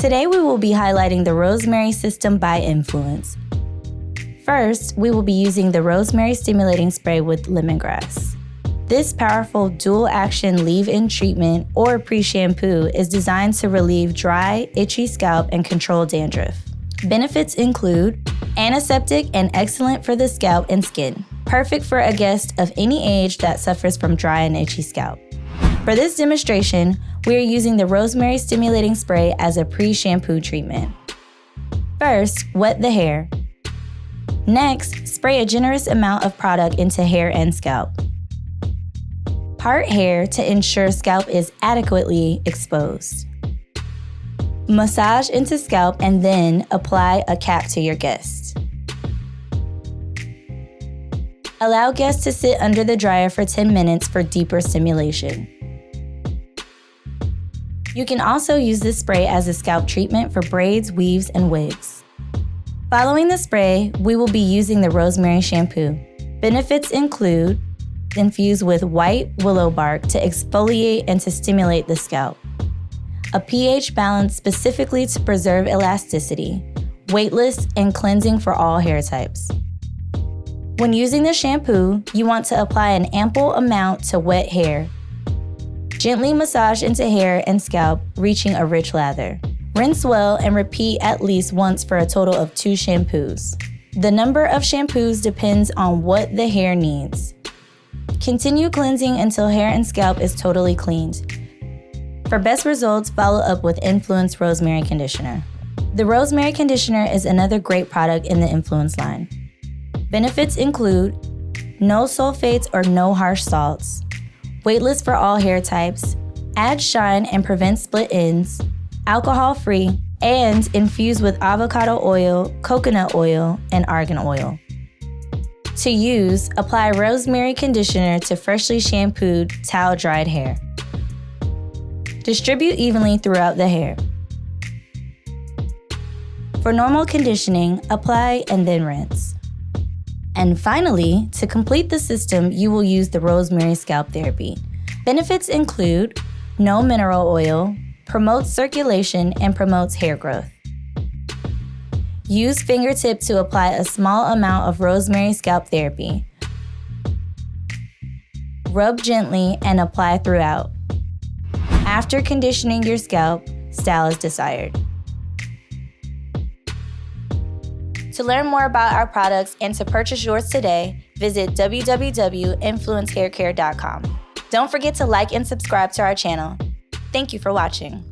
Today we will be highlighting the Rosemary System by Influance. First, we will be using the Rosemary Stimulating Spray with Lemongrass. This powerful dual-action leave-in treatment or pre-shampoo is designed to relieve dry, itchy scalp and control dandruff. Benefits include antiseptic and excellent for the scalp and skin. Perfect for a guest of any age that suffers from dry and itchy scalp. For this demonstration, we are using the Rosemary Stimulating Spray as a pre-shampoo treatment. First, wet the hair. Next, spray a generous amount of product into hair and scalp. Part hair to ensure scalp is adequately exposed. Massage into scalp and then apply a cap to your guest. Allow guests to sit under the dryer for 10 minutes for deeper stimulation. You can also use this spray as a scalp treatment for braids, weaves, and wigs. Following the spray, we will be using the Rosemary Shampoo. Benefits include infused with white willow bark to exfoliate and to stimulate the scalp. A pH balance specifically to preserve elasticity, weightless, and cleansing for all hair types. When using the shampoo, you want to apply an ample amount to wet hair. Gently massage into hair and scalp, reaching a rich lather. Rinse well and repeat at least once for a total of 2 shampoos. The number of shampoos depends on what the hair needs. Continue cleansing until hair and scalp is totally cleaned. For best results, follow up with Influance Rosemary Conditioner. The Rosemary Conditioner is another great product in the Influance line. Benefits include no sulfates or no harsh salts, weightless for all hair types, adds shine and prevents split ends, alcohol-free, and infused with avocado oil, coconut oil, and argan oil. To use, apply Rosemary Conditioner to freshly shampooed, towel-dried hair. Distribute evenly throughout the hair. For normal conditioning, apply and then rinse. And finally, to complete the system, you will use the Rosemary Scalp Therapy. Benefits include no mineral oil, promotes circulation, and promotes hair growth. Use fingertip to apply a small amount of Rosemary Scalp Therapy. Rub gently and apply throughout. After conditioning your scalp, style is desired. To learn more about our products and to purchase yours today, visit www.influencehaircare.com. Don't forget to like and subscribe to our channel. Thank you for watching.